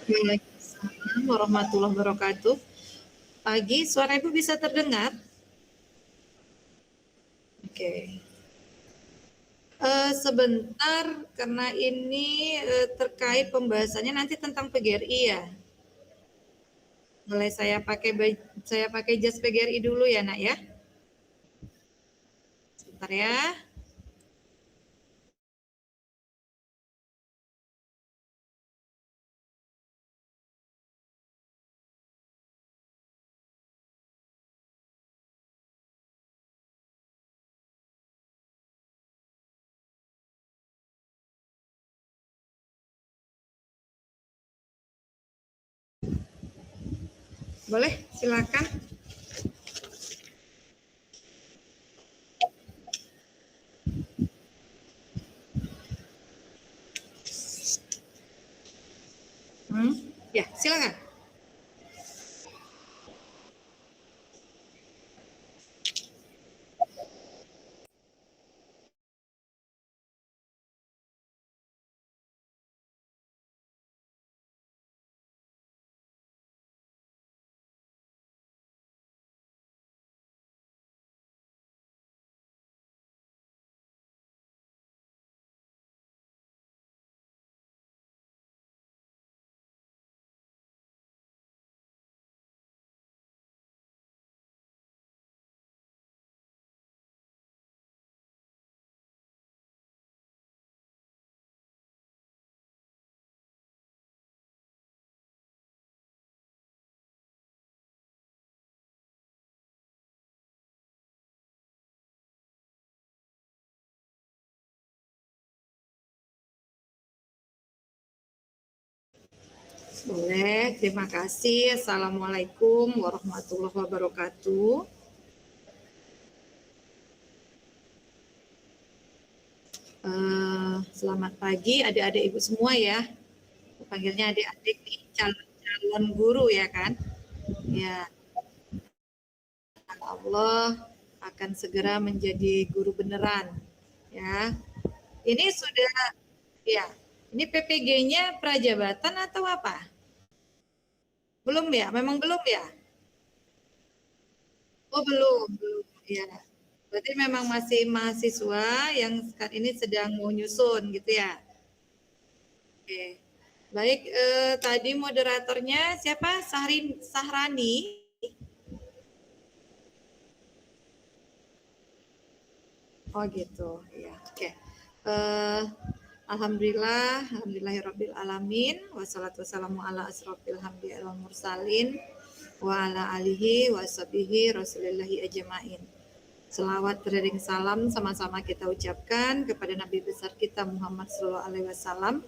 Waalaikumsalam warahmatullahi wabarakatuh. Pagi, suara Ibu bisa terdengar? Oke. Sebentar, karena ini terkait pembahasannya nanti tentang PGRI ya. Boleh saya pakai jas PGRI dulu ya, Nak ya. Sebentar ya. Boleh, silakan. Ya, silakan. Boleh, terima kasih. Assalamualaikum warahmatullahi wabarakatuh. Selamat pagi adik-adik Ibu semua ya. Panggilnya adik-adik nih, calon guru ya kan. Ya, Allah akan segera menjadi guru beneran. Ya, ini sudah, ya, ini PPG-nya prajabatan atau apa? Belum ya? Memang belum ya? Oh belum ya. Berarti memang masih mahasiswa yang saat ini sedang mau nyusun gitu ya? Oke. Baik, tadi moderatornya siapa? Sahrani. Oh gitu, ya. Oke. Uh, Alhamdulillahirabbil alamin, wassalatu wassalamu ala asrofil hamdi wal mursalin wa ala alihi wa sahbihi rasulillahi ajmain. Selawat beriring salam sama-sama kita ucapkan kepada Nabi besar kita Muhammad sallallahu alaihi wasallam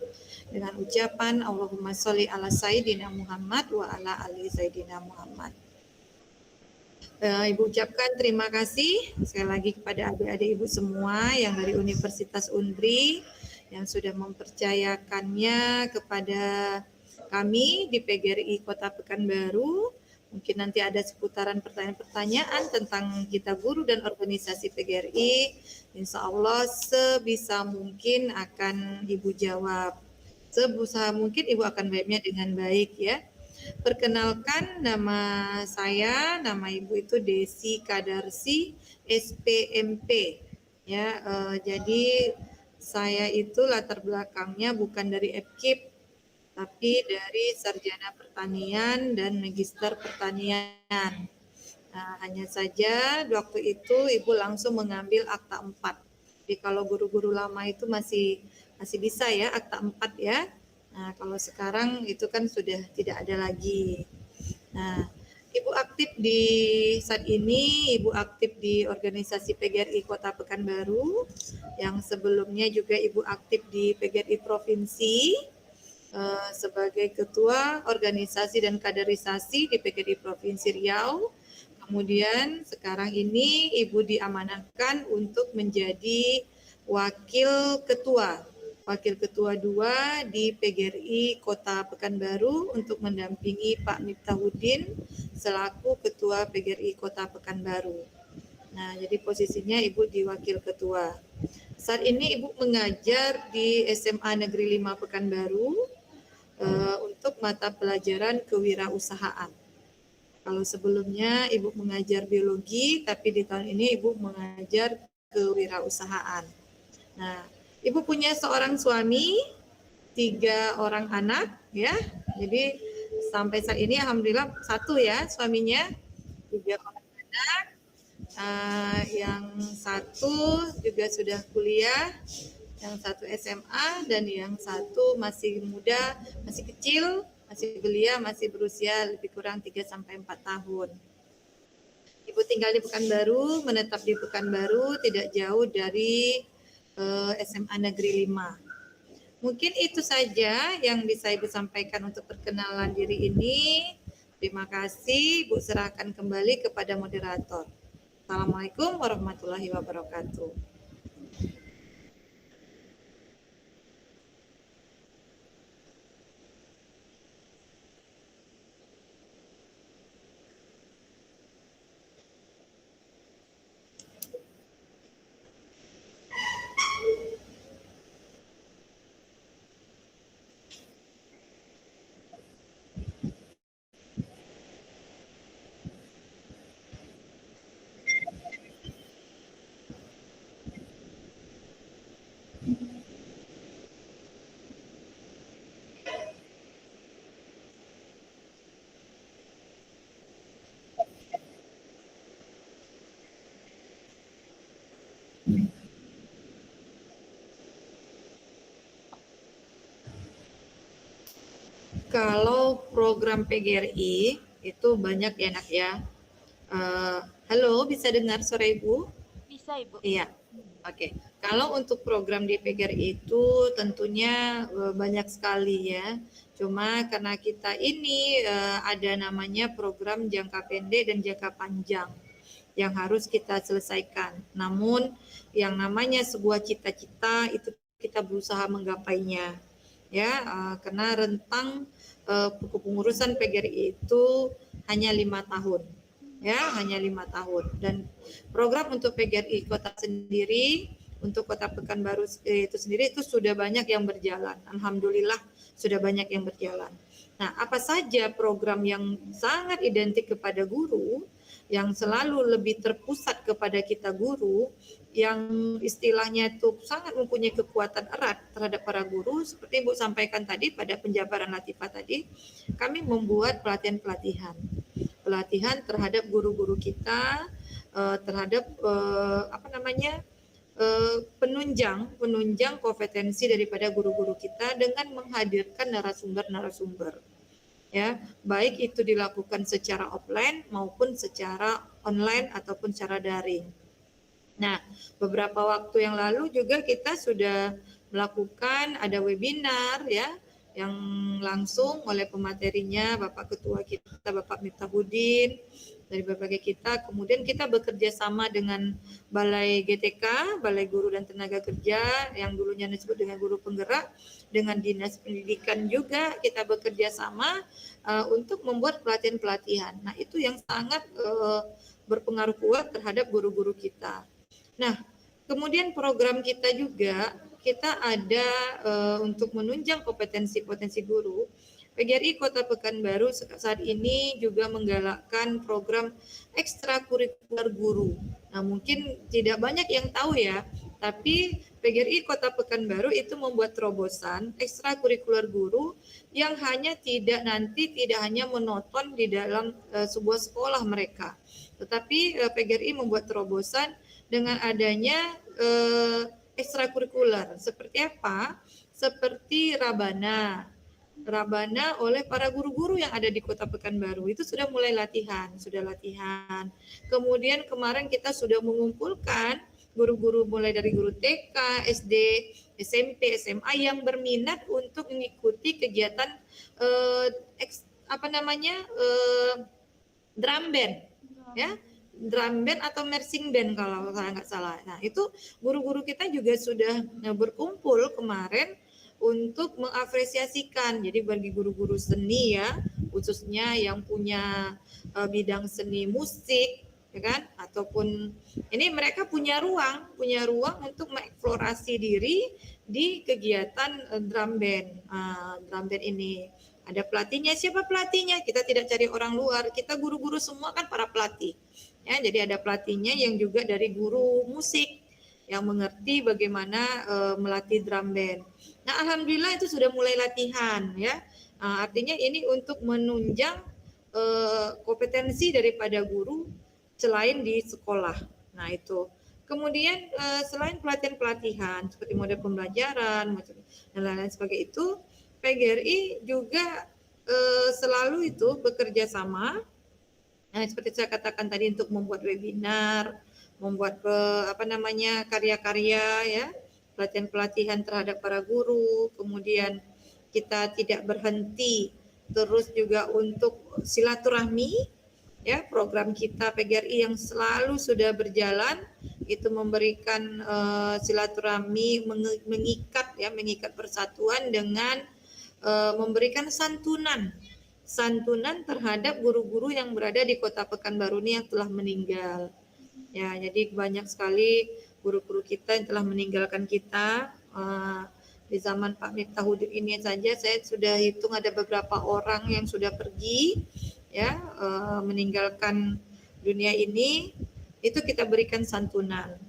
dengan ucapan Allahumma sholli ala sayyidina Muhammad wa ala ali sayyidina Muhammad. Ibu ucapkan terima kasih sekali lagi kepada adik-adik Ibu semua yang dari Universitas Undri yang sudah mempercayakannya kepada kami di PGRI Kota Pekanbaru. Mungkin nanti ada seputaran pertanyaan-pertanyaan tentang kita guru dan organisasi PGRI. Insya Allah sebisa mungkin akan Ibu jawab. Sebisa mungkin Ibu akan jawabnya dengan baik ya. Perkenalkan nama saya, nama Ibu itu Desi Kadarsi, SPMP. Ya, jadi saya itu latar belakangnya bukan dari FKIP, tapi dari Sarjana Pertanian dan Magister Pertanian. Nah, hanya saja waktu itu Ibu langsung mengambil akta 4. Jadi kalau guru-guru lama itu masih bisa ya akta 4 ya. Nah, kalau sekarang itu kan sudah tidak ada lagi. Nah, Ibu aktif di saat ini, Ibu aktif di organisasi PGRI Kota Pekanbaru, yang sebelumnya juga Ibu aktif di PGRI Provinsi sebagai Ketua Organisasi dan Kaderisasi di PGRI Provinsi Riau. Kemudian sekarang ini Ibu diamanahkan untuk menjadi Wakil Ketua 2 di PGRI Kota Pekanbaru untuk mendampingi Pak Miftahudin selaku Ketua PGRI Kota Pekanbaru. Nah, jadi posisinya Ibu di Wakil Ketua. Saat ini Ibu mengajar di SMA Negeri 5 Pekanbaru. untuk mata pelajaran kewirausahaan. Kalau sebelumnya Ibu mengajar biologi, tapi di tahun ini Ibu mengajar kewirausahaan. Nah, Ibu punya seorang suami, 3 orang anak, ya. Jadi sampai saat ini alhamdulillah 1 ya suaminya, 3 orang anak. Yang 1 juga sudah kuliah, yang 1 SMA, dan yang 1 masih muda, masih kecil, masih belia, masih berusia lebih kurang 3-4 tahun. Ibu tinggal di Pekanbaru, menetap di Pekanbaru, tidak jauh dari SMA Negeri 5. Mungkin itu saja yang bisa Ibu sampaikan untuk perkenalan diri ini. Terima kasih, Ibu serahkan kembali kepada moderator. Assalamualaikum warahmatullahi wabarakatuh. Kalau program PGRI itu banyak ya Nak ya. Halo, bisa dengar suara Ibu? Bisa Ibu. Iya. Oke. Kalau untuk program di PGRI itu tentunya banyak sekali ya. Cuma karena kita ini ada namanya program jangka pendek dan jangka panjang yang harus kita selesaikan. Namun yang namanya sebuah cita-cita itu kita berusaha menggapainya. Ya, karena rentang kepengurusan PGRI itu hanya 5 tahun. Ya, hanya 5 tahun. Dan program untuk PGRI Kota sendiri, untuk Kota Pekanbaru itu sendiri itu sudah banyak yang berjalan. Alhamdulillah sudah banyak yang berjalan. Nah, apa saja program yang sangat identik kepada guru, yang selalu lebih terpusat kepada kita guru, yang istilahnya itu sangat mempunyai kekuatan erat terhadap para guru, seperti Ibu sampaikan tadi pada penjabaran Latifah tadi, kami membuat pelatihan-pelatihan terhadap guru-guru kita, terhadap penunjang kompetensi daripada guru-guru kita dengan menghadirkan narasumber-narasumber. Ya, baik itu dilakukan secara offline maupun secara online ataupun secara daring. Nah, beberapa waktu yang lalu juga kita sudah melakukan ada webinar ya, yang langsung oleh pematerinya Bapak Ketua kita Bapak Miftahudin dari berbagai kita. Kemudian kita bekerja sama dengan Balai GTK, Balai Guru dan Tenaga Kerja yang dulunya disebut dengan guru penggerak, dengan Dinas Pendidikan juga kita bekerja sama untuk membuat pelatihan-pelatihan. Nah, itu yang sangat berpengaruh kuat terhadap guru-guru kita. Nah, kemudian program kita juga, kita ada untuk menunjang kompetensi-potensi guru. PGRI Kota Pekanbaru saat ini juga menggalakkan program ekstrakurikuler guru. Nah, mungkin tidak banyak yang tahu ya, tapi PGRI Kota Pekanbaru itu membuat terobosan ekstrakurikuler guru yang tidak hanya menonton di dalam sebuah sekolah mereka, tetapi PGRI membuat terobosan dengan adanya ekstrakurikuler. Seperti apa? Seperti Rabana oleh para guru-guru yang ada di Kota Pekanbaru itu sudah mulai latihan. Kemudian kemarin kita sudah mengumpulkan guru-guru mulai dari guru TK, SD, SMP, SMA yang berminat untuk mengikuti kegiatan drum band, ya, drum band atau marching band kalau saya nggak salah. Nah, itu guru-guru kita juga sudah berkumpul kemarin untuk mengapresiasikan. Jadi bagi guru-guru seni ya, khususnya yang punya bidang seni musik ya kan? Ataupun ini mereka punya ruang untuk mengeksplorasi diri di kegiatan drum band. Drum band ini ada pelatihnya. Siapa pelatihnya? Kita tidak cari orang luar. Kita guru-guru semua kan para pelatih. Ya, jadi ada pelatihnya yang juga dari guru musik yang mengerti bagaimana melatih drum band. Nah, alhamdulillah itu sudah mulai latihan ya. Artinya ini untuk menunjang kompetensi daripada guru selain di sekolah. Nah, itu. Kemudian selain pelatihan-pelatihan seperti model pembelajaran dan lain-lain sebagai itu, PGRI juga selalu itu bekerja sama. Nah, seperti saya katakan tadi untuk membuat webinar, membuat karya-karya ya, pelatihan-pelatihan terhadap para guru, kemudian kita tidak berhenti terus juga untuk silaturahmi ya, program kita PGRI yang selalu sudah berjalan itu memberikan silaturahmi, mengikat persatuan dengan memberikan santunan terhadap guru-guru yang berada di Kota Pekanbaru ini yang telah meninggal. Ya, jadi banyak sekali guru-guru kita yang telah meninggalkan kita. Di zaman Pak Miftahudin ini saja saya sudah hitung ada beberapa orang yang sudah pergi, ya, meninggalkan dunia ini. Itu kita berikan santunan.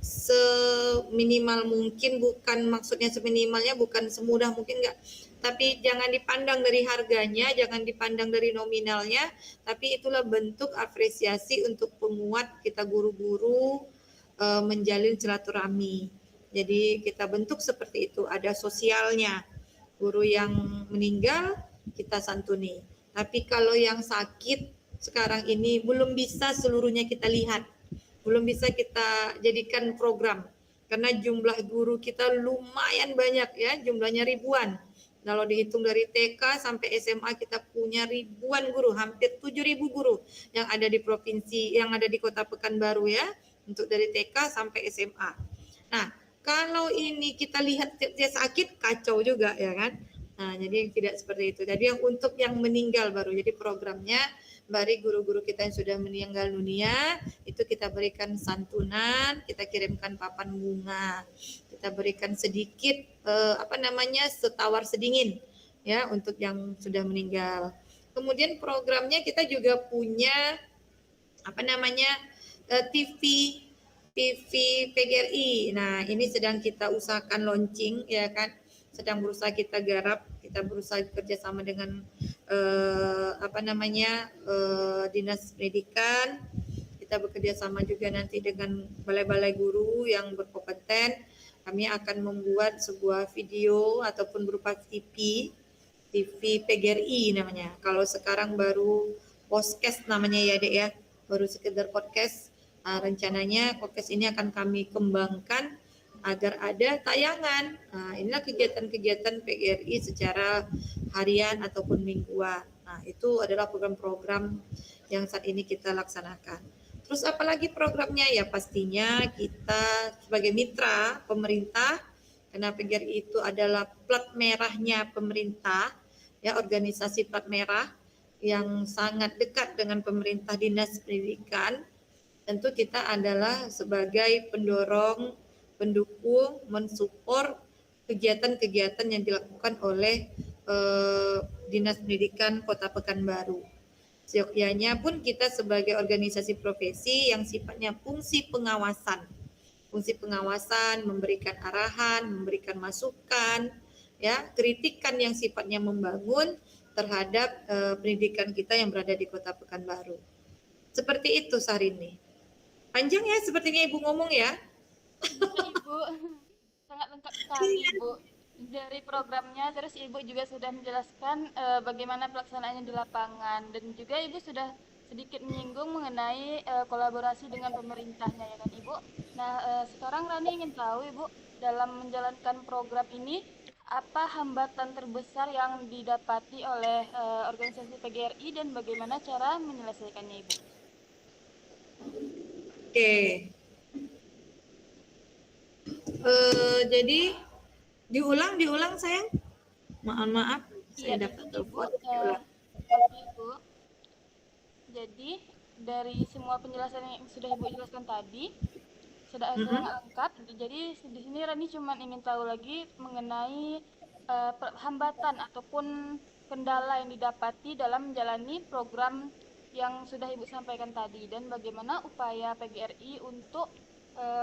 Seminimal mungkin, bukan maksudnya seminimalnya, bukan semudah mungkin enggak. Tapi jangan dipandang dari harganya, jangan dipandang dari nominalnya, tapi itulah bentuk apresiasi untuk penguat kita guru-guru menjalin silaturahmi. Jadi kita bentuk seperti itu, ada sosialnya. Guru yang meninggal kita santuni. Tapi kalau yang sakit sekarang ini belum bisa seluruhnya kita lihat. Belum bisa kita jadikan program. Karena jumlah guru kita lumayan banyak ya, jumlahnya ribuan. Kalau dihitung dari TK sampai SMA kita punya ribuan guru, hampir 7.000 guru yang ada di provinsi, yang ada di Kota Pekanbaru ya, untuk dari TK sampai SMA. Nah, kalau ini kita lihat dia sakit, kacau juga ya kan. Nah, jadi tidak seperti itu. Jadi yang untuk yang meninggal baru, jadi programnya bagi guru-guru kita yang sudah meninggal dunia, itu kita berikan santunan, kita kirimkan papan bunga, kita berikan sedikit setawar sedingin ya untuk yang sudah meninggal. Kemudian programnya kita juga punya TV PGRI. Nah, ini sedang kita usahakan launching ya kan, sedang berusaha kita garap, kita berusaha bekerjasama dengan Dinas Pendidikan. Kita bekerja sama juga nanti dengan balai-balai guru yang berkompeten. Kami akan membuat sebuah video ataupun berupa TV PGRI namanya. Kalau sekarang baru podcast namanya ya Dek ya, baru sekedar podcast. Rencananya podcast ini akan kami kembangkan agar ada tayangan. Inilah kegiatan-kegiatan PGRI secara harian ataupun mingguan. Nah, itu adalah program-program yang saat ini kita laksanakan. Terus apalagi programnya ya, pastinya kita sebagai mitra pemerintah, karena PGRI itu adalah plat merahnya pemerintah, ya, organisasi plat merah yang sangat dekat dengan pemerintah, Dinas Pendidikan. Tentu kita adalah sebagai pendorong, pendukung, mensupport kegiatan-kegiatan yang dilakukan oleh Dinas Pendidikan Kota Pekanbaru. Seyogyanya pun kita sebagai organisasi profesi yang sifatnya fungsi pengawasan, memberikan arahan, memberikan masukan, ya, kritikan yang sifatnya membangun terhadap pendidikan kita yang berada di Kota Pekanbaru. Seperti itu Syahrini. Panjang ya sepertinya Ibu ngomong ya. Ibu, sangat lengkap sekali Ibu. Dari programnya, terus Ibu juga sudah menjelaskan bagaimana pelaksanaannya di lapangan, dan juga Ibu sudah sedikit menyinggung mengenai kolaborasi dengan pemerintahnya ya kan Ibu. Nah, sekarang Rani ingin tahu Ibu, dalam menjalankan program ini, apa hambatan terbesar yang didapati oleh organisasi PGRI dan bagaimana cara menyelesaikannya Ibu? Oke. Jadi diulang sayang. Maaf, Iya, saya dapat Ibu. telepon. Oke, Ibu. Jadi dari semua penjelasan yang sudah Ibu jelaskan tadi, sudah Mm-mm. sangat lengkap. Jadi di sini Rani cuma ingin tahu lagi mengenai hambatan ataupun kendala yang didapati dalam menjalani program yang sudah Ibu sampaikan tadi dan bagaimana upaya PGRI untuk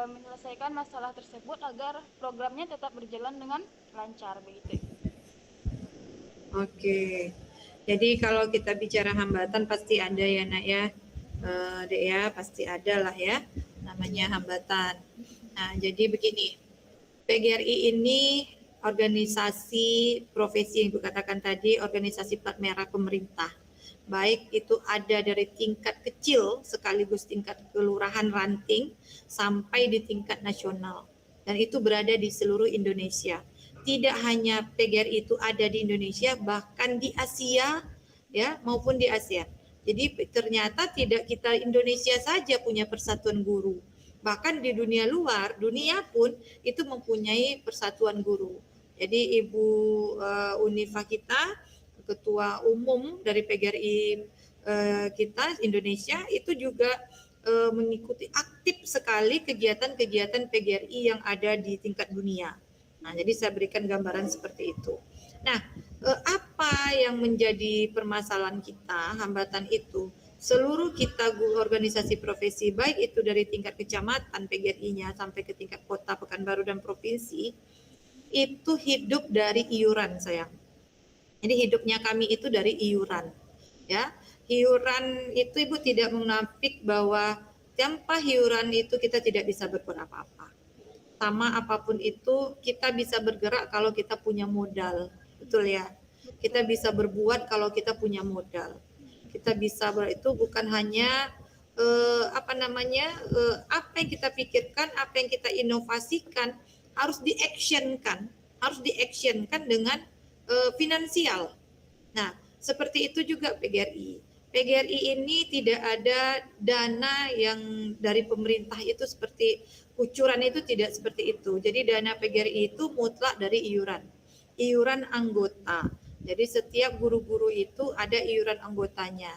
menyelesaikan masalah tersebut agar programnya tetap berjalan dengan lancar begitu. Oke. Jadi kalau kita bicara hambatan pasti ada ya nak ya, Dek ya, pasti ada lah ya namanya hambatan. Nah jadi begini, PGRI ini organisasi profesi yang Ibu katakan tadi, organisasi plat merah pemerintah. Baik itu ada dari tingkat kecil sekaligus tingkat kelurahan ranting sampai di tingkat nasional. Dan itu berada di seluruh Indonesia. Tidak hanya PGRI itu ada di Indonesia, bahkan di Asia ya maupun di Asia. Jadi ternyata tidak kita Indonesia saja punya persatuan guru. Bahkan di dunia luar, dunia pun itu mempunyai persatuan guru. Jadi Ibu Unifa kita, Ketua Umum dari PGRI kita Indonesia itu juga mengikuti aktif sekali kegiatan-kegiatan PGRI yang ada di tingkat dunia. Nah, jadi saya berikan gambaran seperti itu. Nah, apa yang menjadi permasalahan kita, hambatan itu? Seluruh kita organisasi profesi, baik itu dari tingkat kecamatan PGRI-nya sampai ke tingkat kota, Pekanbaru, dan provinsi, itu hidup dari iuran, sayang. Jadi hidupnya kami itu dari iuran. Ya, iuran itu Ibu tidak menafik bahwa tanpa iuran itu kita tidak bisa berbuat apa-apa. Sama apapun itu kita bisa bergerak kalau kita punya modal, betul ya. Kita bisa berbuat kalau kita punya modal. Kita bisa itu bukan hanya apa yang kita pikirkan, apa yang kita inovasikan harus diactionkan dengan finansial. Nah, seperti itu juga PGRI. PGRI ini tidak ada dana yang dari pemerintah itu seperti kucuran, itu tidak seperti itu. Jadi dana PGRI itu mutlak dari iuran anggota. Jadi setiap guru-guru itu ada iuran anggotanya.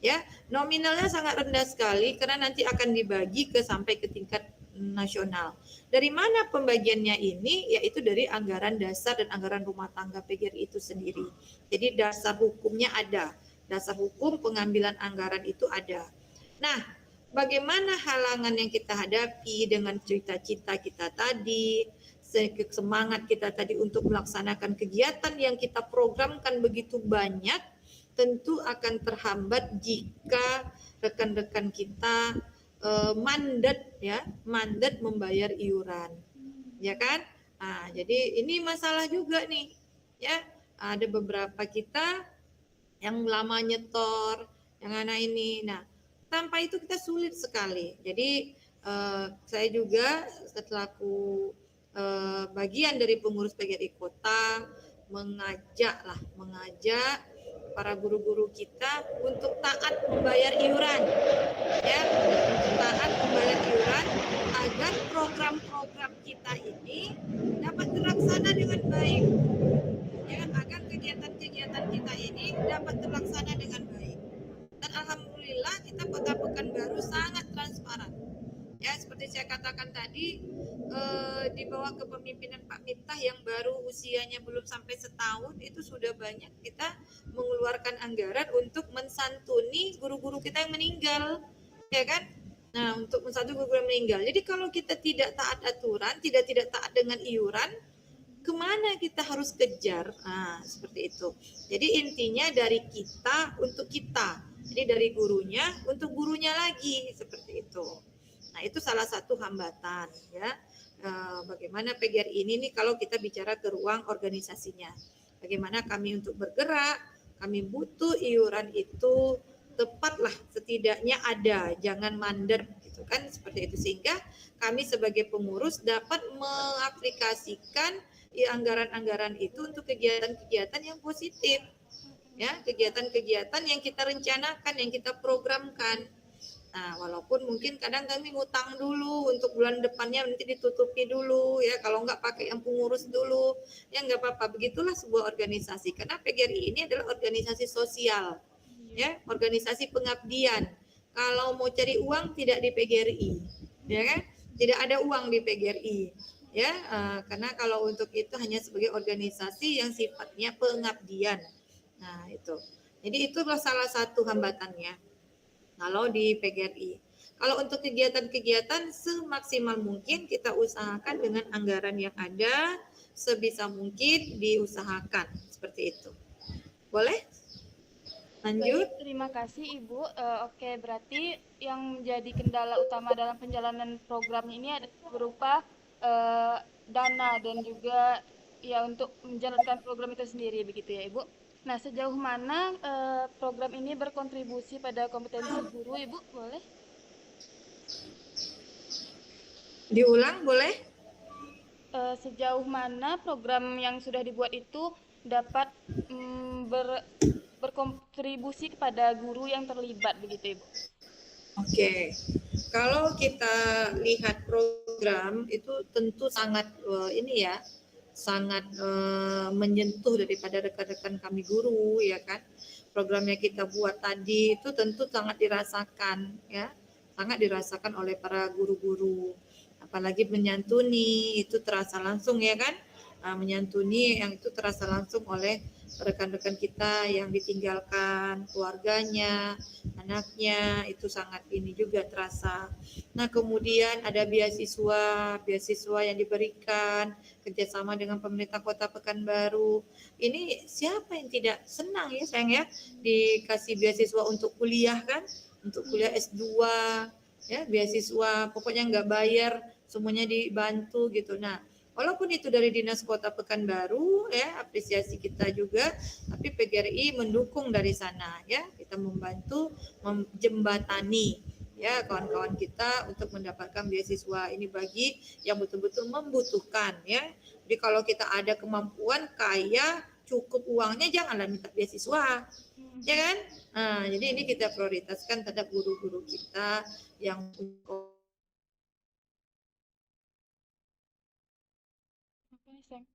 Ya, nominalnya sangat rendah sekali karena nanti akan dibagi sampai ke tingkat nasional. Dari mana pembagiannya ini? Yaitu dari anggaran dasar dan anggaran rumah tangga PGRI itu sendiri. Jadi dasar hukumnya ada. Dasar hukum pengambilan anggaran itu ada. Nah, bagaimana halangan yang kita hadapi dengan cita-cita kita tadi, semangat kita tadi untuk melaksanakan kegiatan yang kita programkan begitu banyak, tentu akan terhambat jika rekan-rekan kita mandat membayar iuran, ya kan? Nah, jadi ini masalah juga nih, ya. Ada beberapa kita yang lama nyetor, yang anak ini. Nah, tanpa itu kita sulit sekali. Jadi saya juga selaku bagian dari pengurus PGRI Kota mengajak para guru-guru kita untuk taat membayar iuran, ya, untuk taat membayar iuran agar program-program kita ini dapat terlaksana dengan baik, ya, agar kegiatan-kegiatan kita ini dapat terlaksana dengan baik. Dan alhamdulillah kita Kota Pekanbaru sangat transparan. Ya, seperti saya katakan tadi, di bawah kepemimpinan Pak Miftah yang baru usianya belum sampai setahun, itu sudah banyak kita mengeluarkan anggaran untuk mensantuni guru-guru kita yang meninggal, ya kan? Nah, untuk mensantuni guru yang meninggal. Jadi kalau kita tidak taat aturan, tidak taat dengan iuran, kemana kita harus kejar? Nah, seperti itu. Jadi intinya dari kita untuk kita. Jadi dari gurunya untuk gurunya lagi, seperti itu. Nah, itu salah satu hambatan, ya. Bagaimana PGRI ini nih kalau kita bicara ke ruang organisasinya. Bagaimana kami untuk bergerak, kami butuh iuran itu tepatlah setidaknya ada, jangan mandek gitu kan, seperti itu, sehingga kami sebagai pengurus dapat mengaplikasikan anggaran-anggaran itu untuk kegiatan-kegiatan yang positif, ya, kegiatan-kegiatan yang kita rencanakan, yang kita programkan. Nah, walaupun mungkin kadang kami ngutang dulu untuk bulan depannya nanti ditutupi dulu, ya, kalau nggak pakai yang pengurus dulu, ya nggak apa-apa. Begitulah sebuah organisasi, karena PGRI ini adalah organisasi sosial, ya, organisasi pengabdian. Kalau mau cari uang tidak di PGRI, ya kan? Tidak ada uang di PGRI, ya, karena kalau untuk itu hanya sebagai organisasi yang sifatnya pengabdian. Nah itu, jadi itulah salah satu hambatannya kalau di PGRI. Kalau untuk kegiatan-kegiatan semaksimal mungkin kita usahakan dengan anggaran yang ada, sebisa mungkin diusahakan seperti itu. Boleh? Lanjut. Baik, terima kasih Ibu. Oke, berarti yang menjadi kendala utama dalam penjalanan program ini berupa dana dan juga ya untuk menjalankan program itu sendiri begitu ya Ibu. Nah, sejauh mana program ini berkontribusi pada kompetensi guru Ibu? Boleh? Diulang boleh? Sejauh mana program yang sudah dibuat itu dapat berkontribusi kepada guru yang terlibat begitu Ibu? Oke, kalau kita lihat program itu tentu sangat ini ya, sangat menyentuh daripada rekan-rekan kami guru ya kan. Programnya kita buat tadi itu tentu sangat dirasakan ya, sangat dirasakan oleh para guru-guru. Apalagi menyantuni itu terasa langsung ya kan. Menyantuni yang itu terasa langsung oleh rekan-rekan kita yang ditinggalkan keluarganya, anaknya, itu sangat ini juga terasa. Nah kemudian ada beasiswa yang diberikan kerjasama dengan pemerintah Kota Pekanbaru. Ini siapa yang tidak senang ya sayang ya dikasih beasiswa untuk kuliah kan, untuk kuliah S2 ya, beasiswa pokoknya nggak bayar, semuanya dibantu gitu. Nah walaupun itu dari Dinas Kota Pekanbaru ya, apresiasi kita juga, tapi PGRI mendukung dari sana ya, kita membantu menjembatani ya kawan-kawan kita untuk mendapatkan beasiswa ini bagi yang betul-betul membutuhkan ya. Jadi kalau kita ada kemampuan kaya cukup uangnya janganlah minta beasiswa ya kan. Nah, jadi ini kita prioritaskan terhadap guru-guru kita yang Oke,